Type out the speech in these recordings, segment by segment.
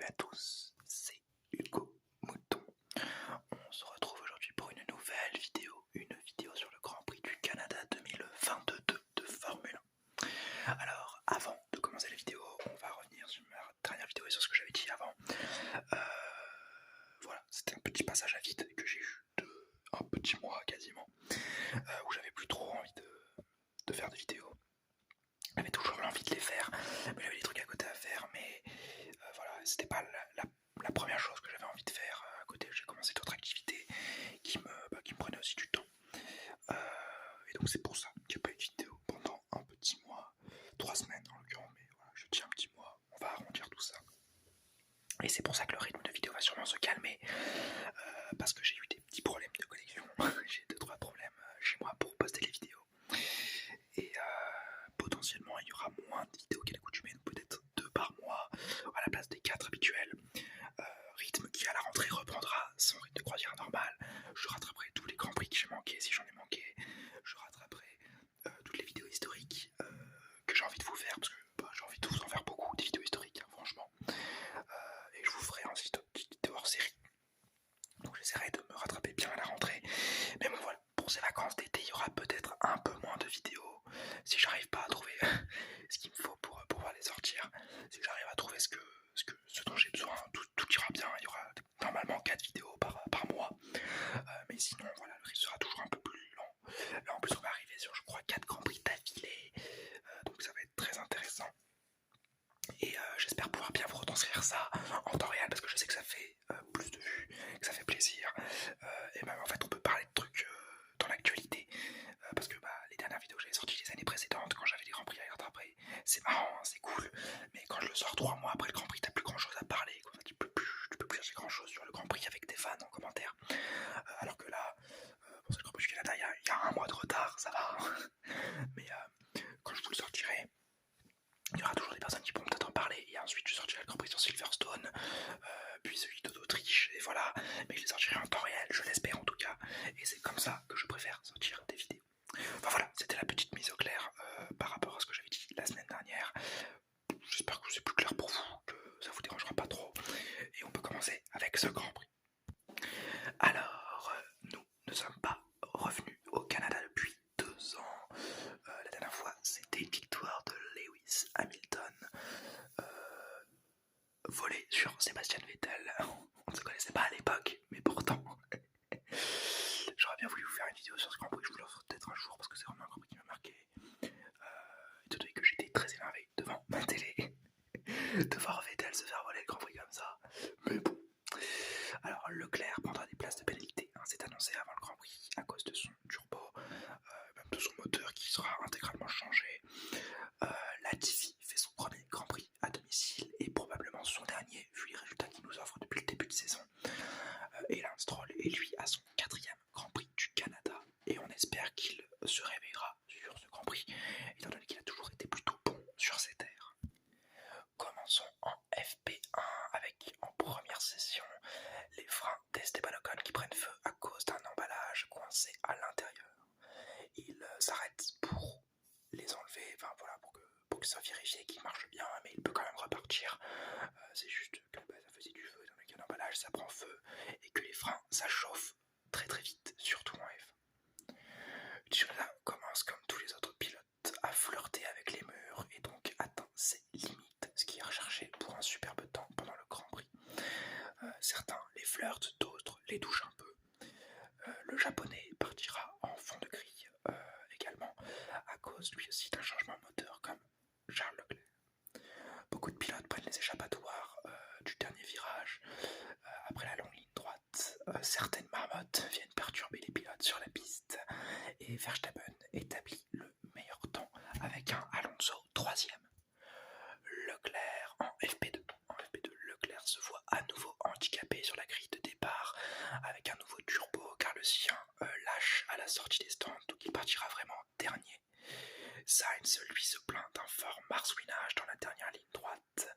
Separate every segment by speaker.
Speaker 1: à tous, c'est Hugo Mouton. On se retrouve aujourd'hui pour une nouvelle vidéo, sur le Grand Prix du Canada 2022 de Formule 1. Alors, avant de commencer la vidéo, on va revenir sur ma dernière vidéo et sur ce que j'avais dit avant. Voilà, c'était un petit passage à vide que j'ai eu de un petit mois quasiment, où j'avais plus trop envie de faire des vidéos. J'avais toujours l'envie de les faire, mais j'avais des trucs à côté à faire, mais voilà, c'était pas la première chose que j'avais envie de faire. À côté, j'ai commencé d'autres activités qui me prenaient aussi du temps. Et donc c'est pour ça qu'il n'y a pas eu de vidéo pendant un petit mois, 3 semaines en l'occurrence, mais voilà, je tiens un petit mois, on va arrondir tout ça. Et c'est pour ça que le rythme de vidéo va sûrement se calmer, parce que j'ai eu des petits problèmes de connexion, j'ai 2-3 problèmes chez moi pour poster les vidéos. Et potentiellement il y aura moins de vidéos qu'à l'accoutumée, peut-être 2 par mois à la place des 4 habituels. Rythme qui à la rentrée reprendra son rythme de croisière normal. Je rattraperai tous les grands prix que j'ai manqués si j'en ai manqué. Je rattraperai toutes les vidéos historiques que j'ai envie de vous faire, parce que j'ai envie de vous en faire beaucoup, des vidéos historiques, hein, franchement. Et je vous ferai ensuite une petite vidéo hors série. Donc j'essaierai de me rattraper bien à la rentrée. Mais bon voilà, pour ces vacances d'été, il y aura peut-être un peu moins de vidéos. Si j'arrive pas à trouver ce qu'il me faut pour pouvoir les sortir, si j'arrive à trouver ce dont j'ai besoin, tout ira bien. Il y aura normalement 4 vidéos par mois. Mais sinon, voilà, le rythme sera toujours un peu plus lent. Là en plus, on va arriver sur, je crois, 4 grands prix d'affilée. Donc ça va être très intéressant. Et j'espère pouvoir bien vous retranscrire ça en temps réel, parce que je sais que ça fait plus de vues, que ça fait plaisir. Et même en fait, on peut parler de trucs dans l'actualité. Parce que les dernières vidéos que j'avais sorties les années précédentes, quand j'avais les Grands Prix à rattraper, c'est marrant, hein, c'est cool, mais quand je le sors 3 mois après le Grand Prix, t'as plus grand chose à parler, quoi. Tu peux plus chercher grand chose sur le Grand Prix avec tes fans en commentaire. Alors que là, pour ce Grand Prix du Canada, il y a un mois de retard, ça va. Mais quand je vous le sortirai, il y aura toujours des personnes qui pourront peut-être en parler. Et ensuite, je sortirai le Grand Prix sur Silverstone, puis celui d'Autriche, et voilà. Mais je les sortirai en temps réel, je l'espère en tout cas. Et c'est comme ça que je préfère sortir des vidéos. Enfin voilà, c'était la petite mise au clair par rapport à ce que j'avais dit la semaine dernière. J'espère que c'est plus clair pour vous, que ça vous dérangera pas trop. Et on peut commencer avec ce Grand Prix. Alors, nous ne sommes pas revenus au Canada depuis 2 ans. La dernière fois, c'était une victoire de Lewis Hamilton, volée sur Sebastian Vettel. On ne se connaissait pas à l'époque, mais pourtant... J'aurais bien voulu vous faire une vidéo sur ce Grand Prix, je vous le ferai peut-être un jour parce que c'est vraiment un Grand Prix qui m'a marqué. Étant donné que j'étais très énervé devant ma télé de voir Vettel se faire voler le Grand Prix comme ça. Mais bon. Alors Leclerc prendra des places de pénalité, hein, c'est annoncé avant le Grand Prix à cause de son turbo, même de son moteur qui sera intégralement changé. Latifi fait son premier Grand Prix à domicile et probablement son dernier vu les résultats qu'il nous offre depuis le début de saison. Et Lance Stroll est lui à son 4e Grand Prix du Canada et on espère qu'il se réveillera sur ce Grand Prix étant donné qu'il a toujours été plutôt bon sur ses terres. Commençons en FP1 avec en première session les freins d'Esteban Ocon qui prennent feu à cause d'un emballage coincé à l'intérieur. Il s'arrête pour les enlever, enfin voilà, pour que ça vérifie qu'il marche bien, mais il peut quand même repartir. C'est juste que ça faisait du feu, dans lequel l'emballage ça prend feu et que les freins ça chauffe très très vite, surtout en F. Tsunoda commence comme tous les autres pilotes à flirter avec les murs et donc atteint ses limites, ce qui est recherché pour un superbe temps pendant le Grand Prix. Certains les flirtent, d'autres les touchent un peu. Le japonais partira en fond de grille également à cause lui aussi d'un changement moteur comme Charles Leclerc. Beaucoup de pilotes prennent les échappatoires du dernier virage après la longue ligne droite. Certaines marmottes viennent perturber les pilotes sur la piste et Verstappen établit le meilleur temps avec un Alonso 3e. Leclerc en FP2. En FP2, Leclerc se voit à nouveau handicapé sur la grille de départ avec un nouveau turbo car le sien lâche à la sortie des stands, donc il partira vraiment dernier. Sainz lui se plaint d'un fort marsouinage dans la dernière ligne droite,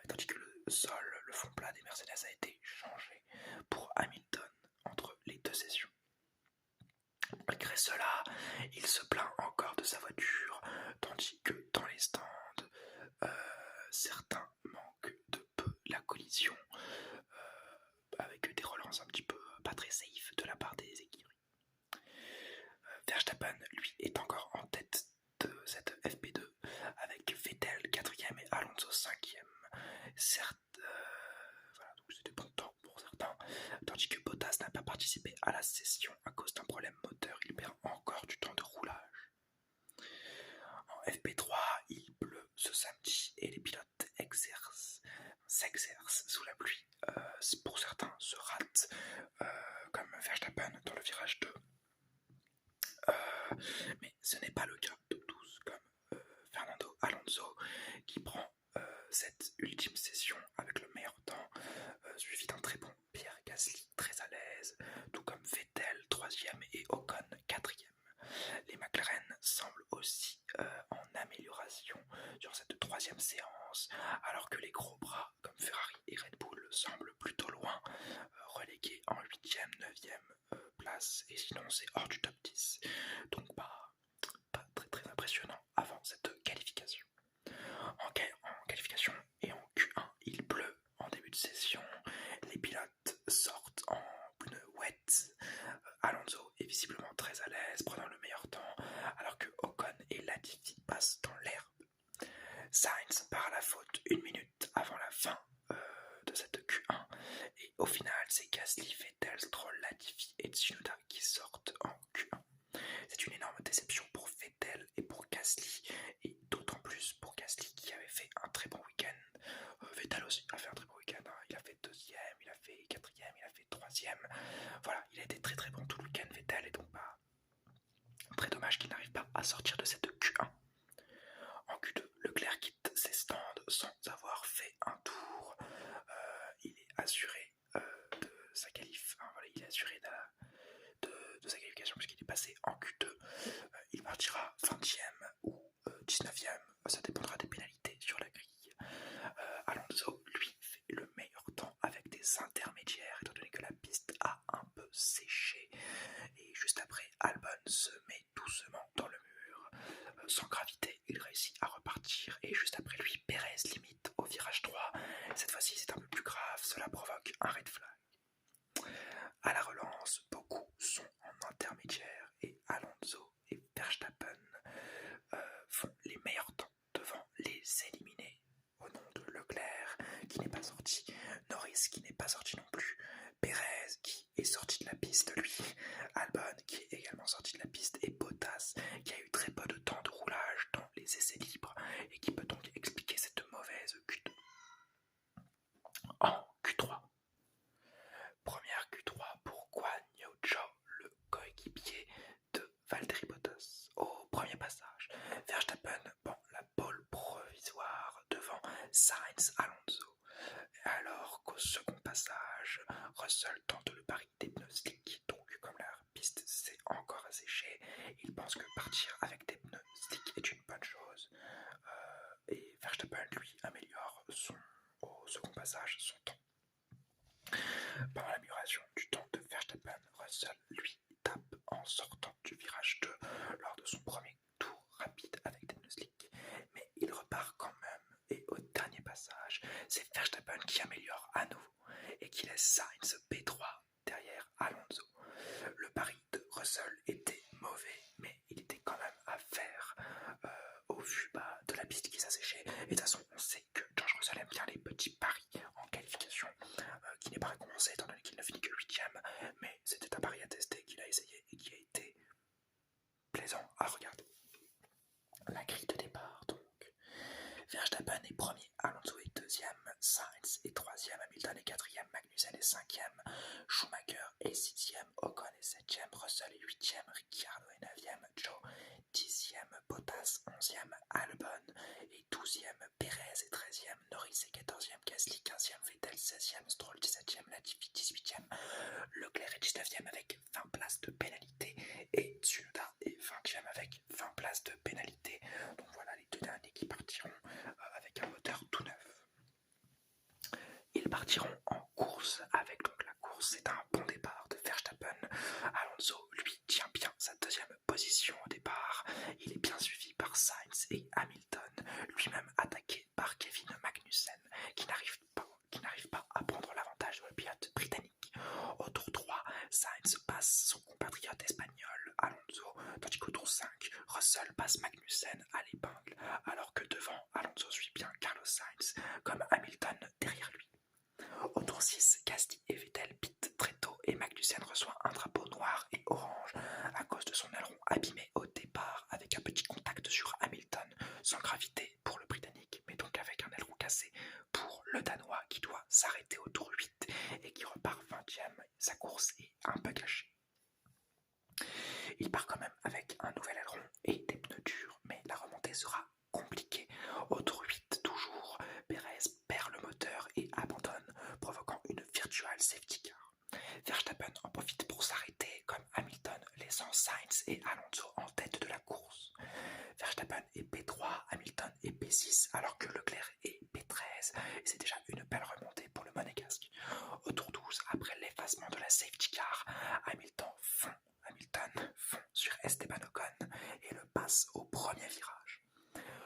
Speaker 1: tandis que le fond plat des Mercedes a été changé pour Hamilton entre les 2 sessions. Malgré cela, la collision avec des relances un petit peu pas très safe de la part des équipes. Verstappen, lui, est encore en tête de cette FP2 avec Vettel 4e et Alonso 5e. Certes, voilà, donc c'était bon temps pour certains, tandis que Bottas n'a pas participé à la session à cause d'un problème moteur. Il perd encore du temps de roulage. En FP3, il pleut ce samedi et les pilotes s'exercent sous la pluie. Pour certains, se ratent, comme Verstappen dans le virage 2. Mais ce n'est pas le cas de tous, comme Fernando Alonso qui prend cette ultime session avec le meilleur temps, suivi d'un très bon Pierre Gasly très à l'aise, tout comme Vettel 3e et Ocon 4e. Les McLaren semblent aussi en amélioration sur cette 3e séance, alors que les gros bras comme Ferrari et Red Bull semblent plutôt loin, relégués en 8e, 9e place, et sinon c'est hors du top 10. Donc pas très impressionnant avant cette qualification. En qualification et en Q1, il pleut en début de session. Les pilotes sortent en pneus wet. Alonso est visiblement très à l'aise, prenant le meilleur temps, alors que Ocon et Latifi passent dans l'herbe. Sainz part à la faute 1 minute avant la fin de cette Q1, et au final, c'est Gasly, Vettel, Stroll, Latifi et Tsunoda qui sortent en Q1. C'est une énorme déception pour Vettel et pour Gasly, et d'autant plus pour Gasly qui avait fait un très bon week-end. Vettel aussi a fait un très bon week-end, hein. Il a fait 2e, il a fait 4e, il a fait 3e. Voilà, il a été très bon tout le week-end Vettel, et donc très dommage qu'il n'arrive pas à sortir de cette Q1. En Q2, Leclerc quitte ses stands sans avoir fait un tour. Il est assuré de sa qualif. Voilà, il est assuré de sa qualification puisqu'il est passé en Q2. Il partira 20e ou 19e, ça dépendra des pénalités sur la grille. Alonso, lui, fait le meilleur temps avec des intermédiaires, étant donné que la piste a un peu séché. Et juste après, Albon se met doucement dans le mur. Sans gravité, il réussit à repartir. Et juste après lui, Perez limite au virage 3. Cette fois-ci, c'est un peu plus grave, cela provoque un red flag. À la relance, beaucoup sont en intermédiaire et Alonso et Verstappen font les meilleurs temps devant les éliminés au nom de Leclerc qui n'est pas sorti, Norris qui n'est pas sorti non plus, Perez qui est sorti de la piste lui, Albon qui est également sorti de la piste et Bottas qui a eu très peu de temps de roulage dans les essais libres et qui peut donc expliquer cette mauvaise Q2. En Q3, première Q3 pour Guan Yu Zhou, le coéquipier de Valtteri Bottas. Au premier passage, Verstappen prend la pole provisoire devant Sainz Alonso, alors qu'au second passage, Russell tente le pari des pneus slick. Donc comme la piste s'est encore asséchée, il pense que partir avec des pneus slick est une bonne chose. Et Verstappen lui améliore au second passage son temps. Pendant l'amélioration du temps de Verstappen, Russell lui tape en sortant du virage 2 lors de son premier tour rapide avec des pneus slick, mais il repart quand même, et au dernier passage, c'est Verstappen qui améliore à nouveau et qui laisse Sainz P3 derrière Alonso. Le pari de Russell était mauvais, mais il était quand même à faire au vu de la piste qui s'asséchait. Et de toute façon, on sait que George Russell aime bien les petits paris en qualification, qui n'est pas récompensé étant donné qu'il ne finit que 8ème, mais c'était un pari à tester qu'il a essayé et qui a été plaisant à regarder. La grille de départ donc. Verstappen est premier, Alonso est deuxième, Sainz est troisième, Hamilton est quatrième, Magnussen est cinquième, Schumacher est sixième, Ocon est septième, Russell est huitième, Ricciardo est neuvième, Zhou dixième, Bottas onzième, Albon est douzième, Perez est treizième, Norris est quatorzième, Gasly quinzième, Vettel seizième, Stroll dix-septième, Latifi dix-huitième, Leclerc est dix-neuvième avec 20 places de pénalité et Tsunoda est 20ème avec 20 places de pénalité. Donc voilà les deux derniers qui partiront avec un moteur tout neuf. Ils partiront en course avec donc la course, c'est un bon départ de Verstappen. Alonso lui tient bien sa deuxième position au départ. Il est bien suivi par Sainz et Hamilton, lui-même attaqué par Kevin Magnussen qui n'arrive Sainz, comme Hamilton derrière lui. Au tour 6, Gasly et Vettel pitent très tôt et Magnussen reçoit un drapeau noir et orange à cause de son aileron abîmé au départ avec un petit contact sur Hamilton sans gravité pour le Britannique, mais donc avec un aileron cassé pour le Danois qui doit s'arrêter au tour 8 et qui repart 20e. Sa course est un peu gâchée. Il part quand même avec un nouvel aileron et des pneus durs, mais la remontée sera compliquée. Au tour 8 toujours, Perez perd le moteur et abandonne, provoquant une virtual safety car. Verstappen en profite pour s'arrêter comme Hamilton, laissant Sainz et Alonso en tête de la course. Verstappen est P3, Hamilton est P6, alors que Leclerc est P13, et c'est déjà une belle remontée pour le Monégasque. Au tour 12, après l'effacement de la safety car, Hamilton fond sur Esteban Ocon et le passe au premier virage.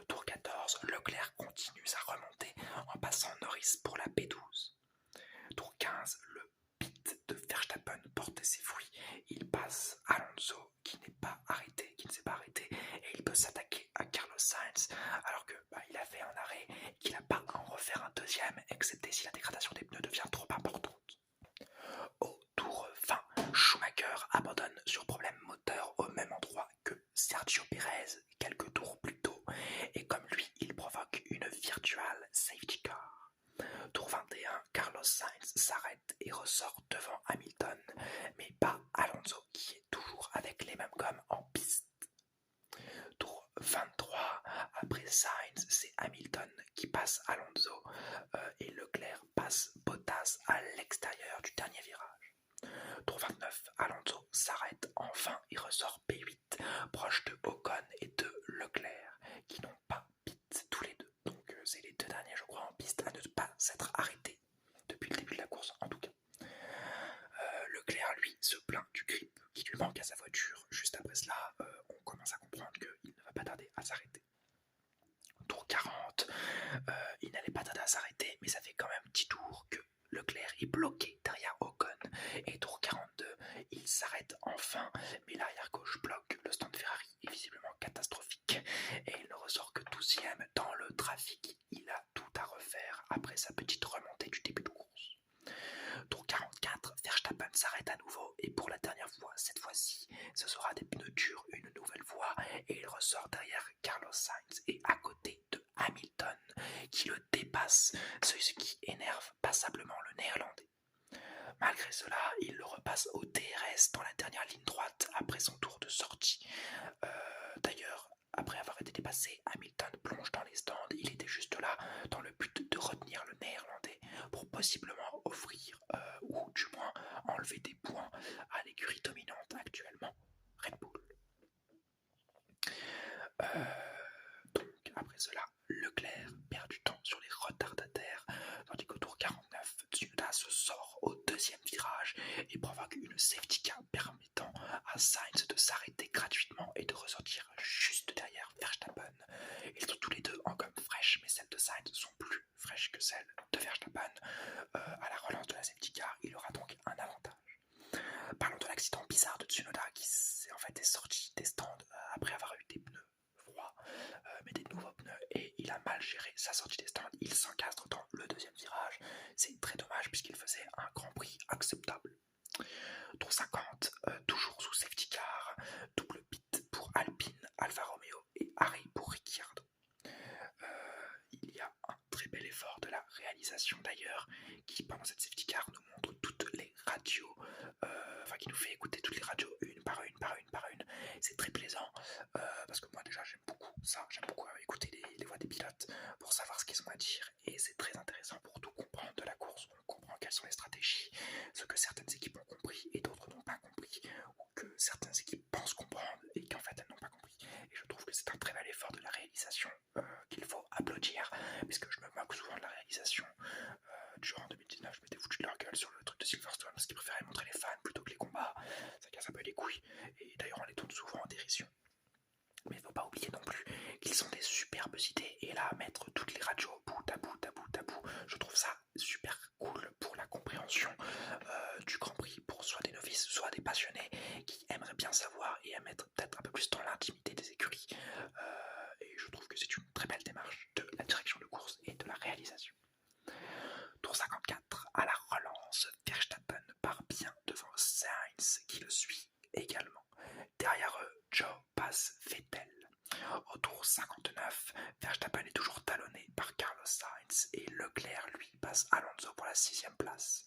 Speaker 1: Tour 14, Leclerc continue sa remontée en passant Norris pour la P12. Tour 15, le pit de Verstappen porte ses fruits. Il passe Alonso qui ne s'est pas arrêté et il peut s'attaquer à Carlos Sainz alors que il a fait un arrêt et qu'il n'a pas à en refaire un deuxième, excepté si la dégradation des pneus devient trop importante. Au tour 20, Schumacher abandonne sur problème moteur au même endroit que Sergio Pérez quelques tours plus tôt et comme lui, il provoque une virtual safety car. Tour 21, Carlos Sainz s'arrête et ressort devant Hamilton, mais pas Alonso qui est toujours avec les mêmes gommes en piste. Tour 23, après Sainz, c'est Hamilton qui passe Alonso et Leclerc passe Bottas à l'extérieur du dernier virage. Tour 29, Alonso s'arrête enfin et ressort P8, proche de Ocon et de Leclerc, qui n'ont pas pit tous les deux. Donc c'est les deux derniers, je crois, en piste à ne pas s'être arrêtés depuis le début de la course, en tout cas. Leclerc, lui, se plaint du grip qui lui manque à sa voiture. Juste après cela, on commence à comprendre qu'il ne va pas tarder à s'arrêter. Tour 40, il n'allait pas tarder à s'arrêter, mais ça fait quand même 10 tours que Leclerc est bloqué derrière Ocon. Et tour 42, il s'arrête enfin, mais l'arrière gauche bloque. Le stand Ferrari est visiblement catastrophique et il ne ressort que 12e dans le trafic. Il a tout à refaire après sa petite remontée du début de course. Tour 44, Verstappen s'arrête à nouveau et pour la dernière fois, cette fois-ci, ce sera des pneus durs une nouvelle fois et il ressort derrière Carlos Sainz et à côté de Hamilton qui le dépasse, ce qui énerve passablement le néerlandais. Malgré cela, il le repasse au DRS dans la dernière ligne droite après son tour de sortie. D'ailleurs, après avoir été dépassé, Hamilton plonge dans les stands. Il était juste là dans le but de retenir le néerlandais pour possiblement offrir ou du moins enlever des points à l'écurie dominante actuellement, Red Bull. Donc après cela, Leclerc perd du temps sur les retardataires, tandis qu'au tour 49, Tsunoda se sort au deuxième virage et provoque une safety car permettant à Sainz de s'arrêter gratuitement et de ressortir juste derrière Verstappen. Ils sont tous les deux en gomme fraîche, mais celles de Sainz sont plus fraîches que celles de Verstappen. À la relance de la safety car, il aura donc un avantage. Parlons de l'accident bizarre de Tsunoda qui est sorti des stands après avoir eu des pneus froids, mais des nouveaux pneus, et il a mal géré sa sortie des stands. Il s'encastre dans le deuxième virage. C'est très dommage puisqu'il faisait un Grand Prix acceptable. Tour 50, toujours sous safety car, double pit pour Alpine, Alfa Romeo et Harry pour Ricciardo. Il y a un très bel effort de la réalisation d'ailleurs, qui pendant cette safety car nous montre toutes les radios, qui nous fait écouter toutes les radios une par une. C'est très plaisant parce que moi déjà j'aime beaucoup ça, j'aime beaucoup écouter les voix des pilotes pour savoir ce qu'ils ont à dire et c'est très intéressant pour tout comprendre de la course. On comprend quelles sont les stratégies, ce que certaines équipes ont compris et d'autres n'ont pas compris, ou que certaines équipes pensent comprendre et qu'en fait elles n'ont pas compris. Et je trouve que c'est un très bel effort de la réalisation qu'il faut applaudir, puisque je me moque souvent de la réalisation. Durant 2019, je m'étais foutu de leur gueule sur le truc de Silverstone parce qu'ils préféraient montrer les fans plutôt que les combats. Ça casse un peu les couilles. Et d'ailleurs, on les tourne souvent en dérision. Mais il ne faut pas oublier non plus qu'ils ont des superbes idées. Et là, mettre toutes les radios bout à bout, je trouve ça super cool pour la compréhension du Grand Prix pour soit des novices, soit des passionnés qui aimeraient bien savoir et aimeraient être peut-être un peu plus dans l'intimité des écuries. Et je trouve que c'est une très belle démarche de la direction de course et de la réalisation pénalisation. Tour 54, à la relance, Verstappen part bien devant Sainz qui le suit également. Derrière eux, Joe passe Vettel. Au tour 59, Verstappen est toujours talonné par Carlos Sainz et Leclerc lui passe Alonso pour la 6ème place.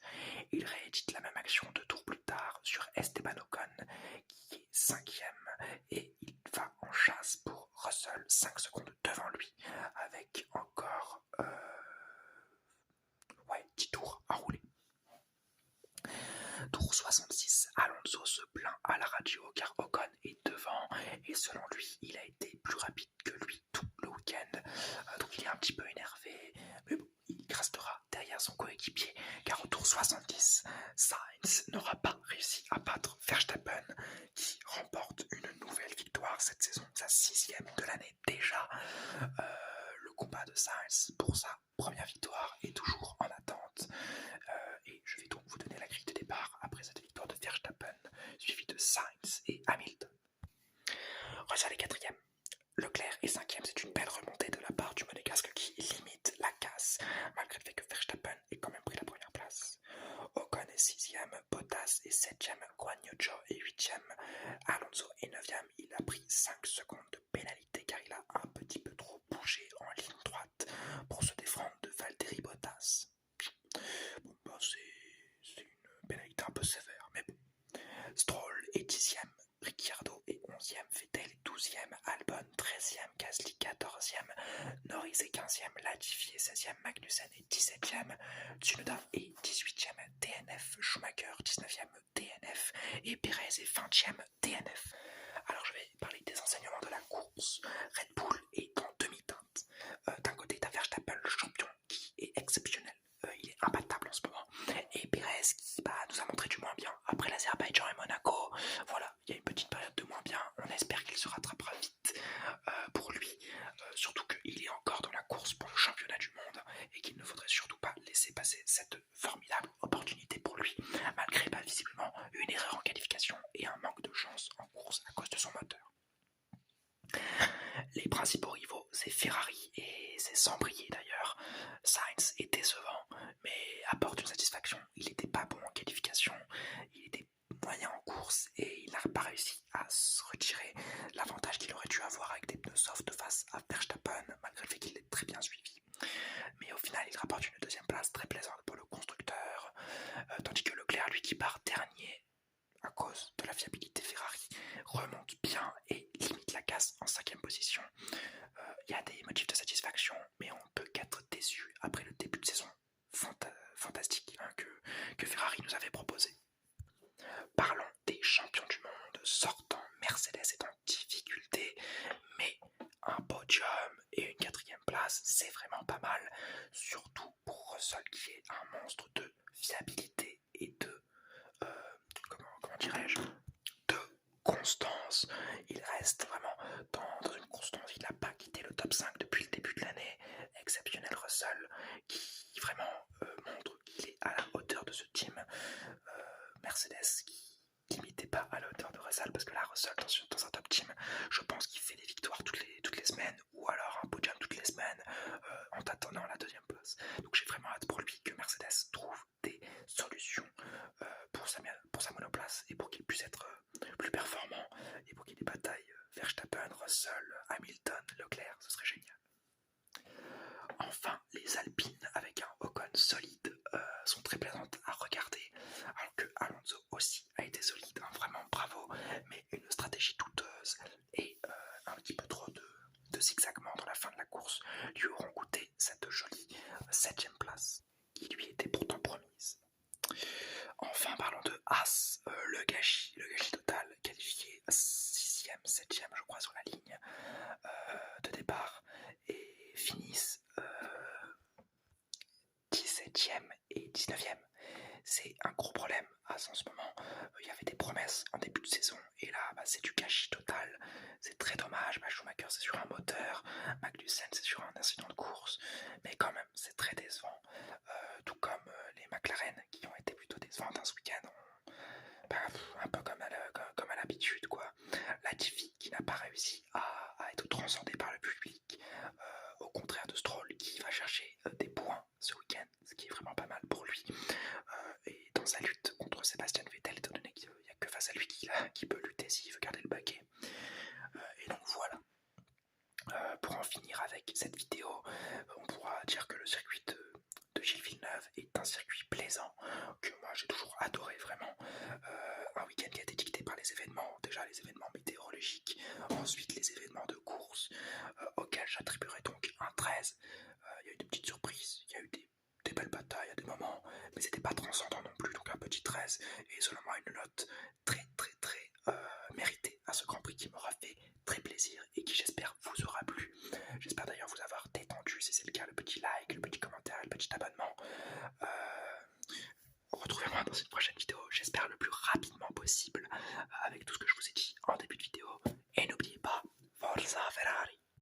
Speaker 1: Il réédite la même action 2 tours plus tard sur Esteban Ocon qui est 5ème et il va en chasse pour Russell 5 secondes devant lui avec encore 10 tours à rouler. Tour 66, Alonso se plaint à la radio car Ocon est devant et selon lui, il a été plus rapide que lui tout le week-end. Donc il est un petit peu énervé, mais bon, il restera derrière son coéquipier car au tour 70, Sainz n'aura pas réussi à battre Verstappen qui remporte une nouvelle victoire cette saison, sa 6ème de l'année déjà. Le combat de Sainz pour sa première victoire est toujours en attente. Et je vais donc vous donner la grille de départ après cette victoire de Verstappen, suivie de Sainz et Hamilton. Russell est 4ème. Leclerc est 5ème, c'est une belle remontée de la part du Monégasque qui limite la casse, malgré le fait que Verstappen ait quand même pris la première place. Ocon est 6ème, Bottas est 7ème, Guan Yu Zhou est 8ème, Alonso est 9ème, il a pris 5 secondes de pénalité car il a un petit peu trop bougé en ligne droite pour se défendre de Valtteri Bottas. Bon, bah, c'est une pénalité un peu sévère, mais bon. Stroll est 10ème, Ricciardo est 11ème, Vettel est 12ème, Albon 13ème, Gasly 14ème, Norris est 15ème, Latifi est 16ème, Magnussen est 17ème, Tsunoda est 18ème, DNF, Schumacher 19ème, DNF et Perez est 20ème, DNF. Alors je vais parler des enseignements de la course. Red Bull est en demi-teinte. D'un côté, t'as Verstappen, le champion, qui est exceptionnel. Il est imbattable en ce moment. Et Perez qui nous a montré du moins bien. Après l'Azerbaïdjan et Monaco, voilà, il y a une petite période de moins bien. On espère qu'il se rattrapera vite pour lui. Surtout qu'il est encore dans la course pour le championnat du monde et qu'il ne faudrait surtout pas laisser passer cette formidable opportunité pour lui, malgré visiblement une erreur en qualification et un manque de chance en course à cause de son moteur. Les principaux rivaux, c'est Ferrari et c'est sans briller d'ailleurs. Sainz est décevant, mais apporte une satisfaction. Il n'était pas bon en qualification, il était moyen en course et il n'a pas réussi à se retirer l'avantage qu'il aurait dû avoir avec des pneus soft face à Verstappen, malgré le fait qu'il l'ait très bien suivi. Mais au final, il rapporte une 2ème place très plaisante pour le constructeur, tandis que Leclerc, lui qui part dernier à cause de la fiabilité Ferrari, remonte bien et limite la casse en 5ème position. Il y a des motifs de satisfaction, mais on peut qu'être déçu après le début de saison fantastique que Ferrari nous avait proposé. Parlons des champions du monde sortant. Mercedes est en difficulté, mais un podium et une 4ème place, c'est vraiment pas mal, surtout pour Russell qui est un monstre de fiabilité et de comment dirais-je, de constance. Il reste vraiment dans une constance. Il n'a pas quitté le top 5 depuis le début de l'année. Exceptionnel Russell qui vraiment montre qu'il est à la hauteur de ce team. Mercedes qui n'imitait pas à la hauteur de Russell, parce que là Russell dans un top team, je pense qu'il fait des victoires toutes les semaines ou alors un podium toutes les semaines en tâtonnant la 2ème place. Donc j'ai vraiment hâte pour lui que Mercedes trouve des solutions pour sa monoplace et pour qu'il puisse être plus performant et pour qu'il y ait des batailles Verstappen, Russell, Hamilton, Leclerc, ce serait génial. Enfin, les Alpines avec un Ocon solide sont très plaisantes à regarder, alors que Alonso aussi a été solide, hein, vraiment bravo, mais une stratégie douteuse et un petit peu trop de zigzagement dans la fin de la course lui auront coûté cette jolie 7ème place qui lui était pourtant promise. Enfin, parlons de Haas, le gâchis total, qualifié 6ème, 7ème je crois sur la ligne de départ et finissent 17ème et 19ème. C'est un gros problème Haas en ce moment. Il y avait des promesses en début de saison et là c'est du gâchis total. C'est très dommage. Schumacher c'est sur un moteur, Magnussen c'est sur un incident de course, mais quand même c'est très décevant. Tout comme les McLaren qui ont été plutôt décevantes ce week-end. Un peu comme à l'habitude quoi. Latifi qui n'a pas réussi à être transcendé par le public, au contraire de Stroll qui va chercher des points ce week-end, ce qui est vraiment pas mal pour lui. Et dans sa lutte contre Sébastien Vettel, étant donné qu'il n'y a que face à lui qui peut lutter s'il veut garder le baquet. Et donc voilà. Pour en finir avec cette vidéo, on pourra dire que le circuit de Gilles Villeneuve est un circuit plaisant, que moi j'ai toujours adoré vraiment. Un week-end qui a été dicté par les événements, déjà les événements météorologiques, ensuite les événements de course, auxquels j'attribuerai donc un 13. Il y a eu des petites surprises, il y a eu des belles batailles à des moments, mais c'était pas transcendant non plus, donc un petit 13, et selon moi une note très méritée à ce Grand Prix qui m'aura fait très plaisir et qui j'espère vous aura plu. J'espère d'ailleurs vous avoir détendu, si c'est le cas, le petit like, le petit commentaire, le petit abonnement. Retrouvez-moi dans une prochaine vidéo.